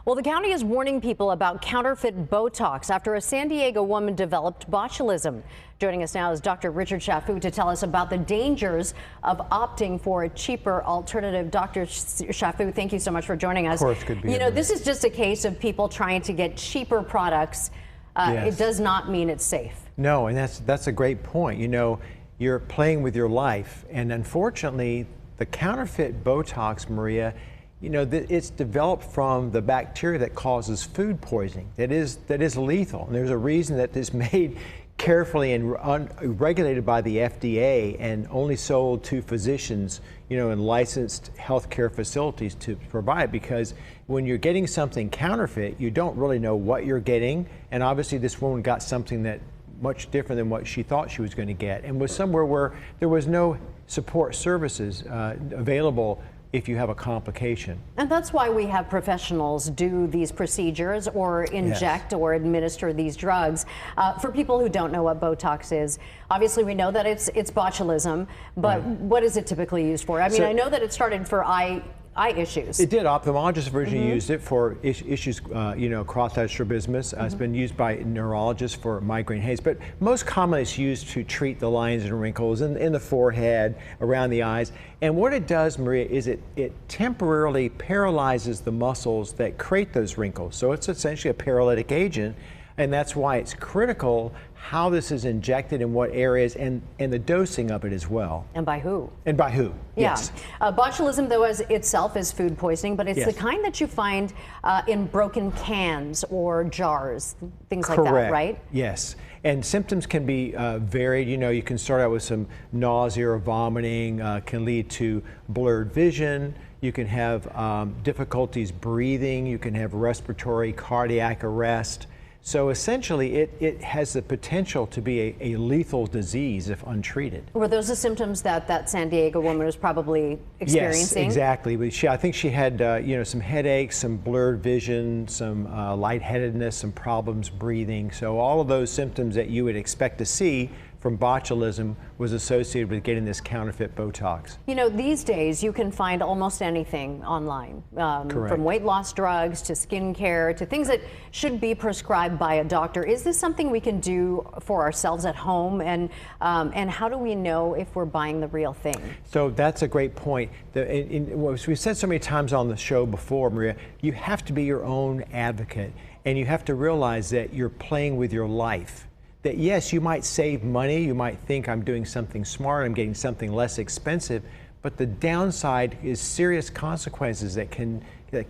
Well, the county is warning people about counterfeit Botox after a San Diego woman developed botulism. Joining us now is Dr. Richard Chaffout to tell us about the dangers of opting for a cheaper alternative. Dr. Chaffout, thank you so much for joining us. Of course, good being here. This is just a case of people trying to get cheaper products. Yes. It does not mean it's safe. No, and that's a great point. You're playing with your life, and unfortunately, the counterfeit Botox, Maria, it's developed from the bacteria that causes food poisoning. That is lethal. And there's a reason that it's made carefully and regulated by the FDA and only sold to physicians, in licensed healthcare facilities to provide, because when you're getting something counterfeit, you don't really know what you're getting. And obviously this woman got something that much different than what she thought she was going to get, and was somewhere where there was no support services available if you have a complication. And that's why we have professionals do these procedures or inject or administer these drugs. For people who don't know what Botox is, obviously we know that it's botulism, but what is it typically used for? I mean, I know that it started for eye issues. It did. Ophthalmologists originally used it for issues, cross-eyed strabismus. It's been used by neurologists for migraine headaches, but most commonly it's used to treat the lines and wrinkles in the forehead, around the eyes. And what it does, Maria, is it temporarily paralyzes the muscles that create those wrinkles. So it's essentially a paralytic agent, and that's why it's critical how this is injected in what areas, and the dosing of it as well. And by who? And by who, yes. Botulism, though, as itself is food poisoning, but it's the kind that you find in broken cans or jars, things like that, right? Yes. And symptoms can be varied. You can start out with some nausea or vomiting, can lead to blurred vision. You can have difficulties breathing. You can have respiratory, cardiac arrest. So essentially, it has the potential to be a lethal disease if untreated. Were those the symptoms that San Diego woman was probably experiencing? Yes, exactly. I think she had some headaches, some blurred vision, some lightheadedness, some problems breathing. So all of those symptoms that you would expect to see from botulism was associated with getting this counterfeit Botox. These days you can find almost anything online, from weight loss drugs to skincare to things that should be prescribed by a doctor. Is this something we can do for ourselves at home, and how do we know if we're buying the real thing? So that's a great point. We've said so many times on the show before, Maria, you have to be your own advocate, and you have to realize that you're playing with your life. That yes, you might save money, you might think I'm doing something smart, I'm getting something less expensive, but the downside is serious consequences that can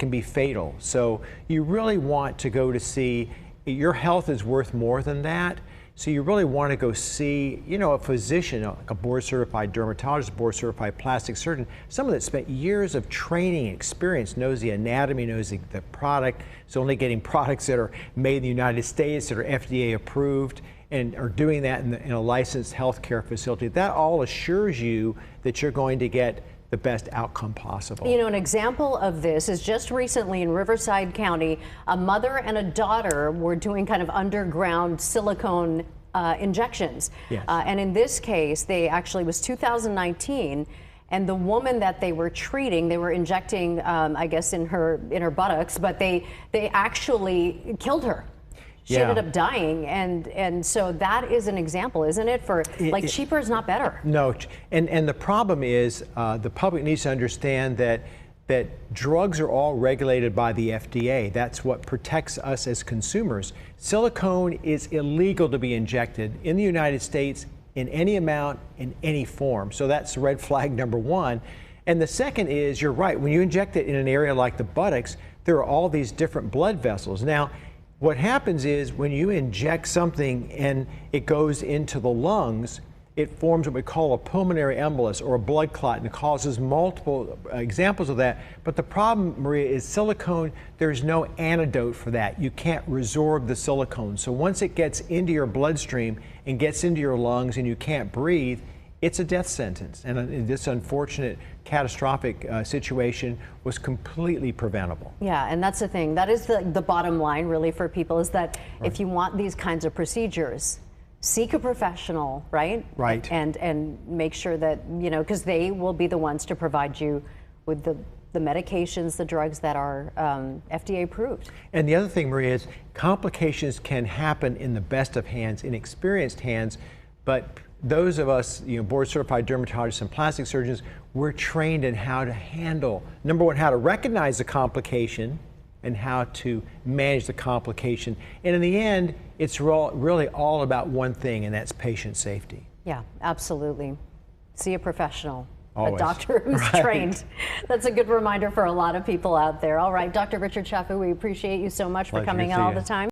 be fatal. So you really want to go to see, your health is worth more than that. So you really want to go see, a physician, like a board-certified dermatologist, board-certified plastic surgeon, someone that spent years of training and experience, knows the anatomy, knows the product, is only getting products that are made in the United States, that are FDA approved, and are doing that in a licensed healthcare facility. That all assures you that you're going to get the best outcome possible. An example of this is just recently in Riverside County, a mother and a daughter were doing kind of underground silicone injections. Yes. And in this case, it was 2019, and the woman that they were treating, they were injecting, I guess, in her buttocks, but they actually killed her. She ended up dying, and so that is an example, isn't it? For cheaper is not better. No, and the problem is the public needs to understand that drugs are all regulated by the FDA. That's what protects us as consumers. Silicone is illegal to be injected in the United States in any amount, in any form. So that's red flag number one. And the second is, you're right, when you inject it in an area like the buttocks, there are all these different blood vessels. Now, what happens is when you inject something and it goes into the lungs, it forms what we call a pulmonary embolus or a blood clot, and it causes multiple examples of that. But the problem, Maria, is silicone, there's no antidote for that. You can't resorb the silicone. So once it gets into your bloodstream and gets into your lungs and you can't breathe, it's a death sentence. And this unfortunate catastrophic situation was completely preventable. Yeah, and that's the thing. That is the bottom line, really, for people, is that if you want these kinds of procedures, seek a professional, right? Right. And make sure that, because they will be the ones to provide you with the the medications, the drugs that are FDA approved. And the other thing, Maria, is complications can happen in the best of hands, in experienced hands, but those of us, board certified dermatologists and plastic surgeons, we're trained in how to handle, number one, how to recognize the complication and how to manage the complication. And in the end, it's really all about one thing, and that's patient safety. Yeah, absolutely. See a professional. Always. A doctor who's trained. That's a good reminder for a lot of people out there. All right, Dr. Richard Chaffout, we appreciate you so much for coming in all the time.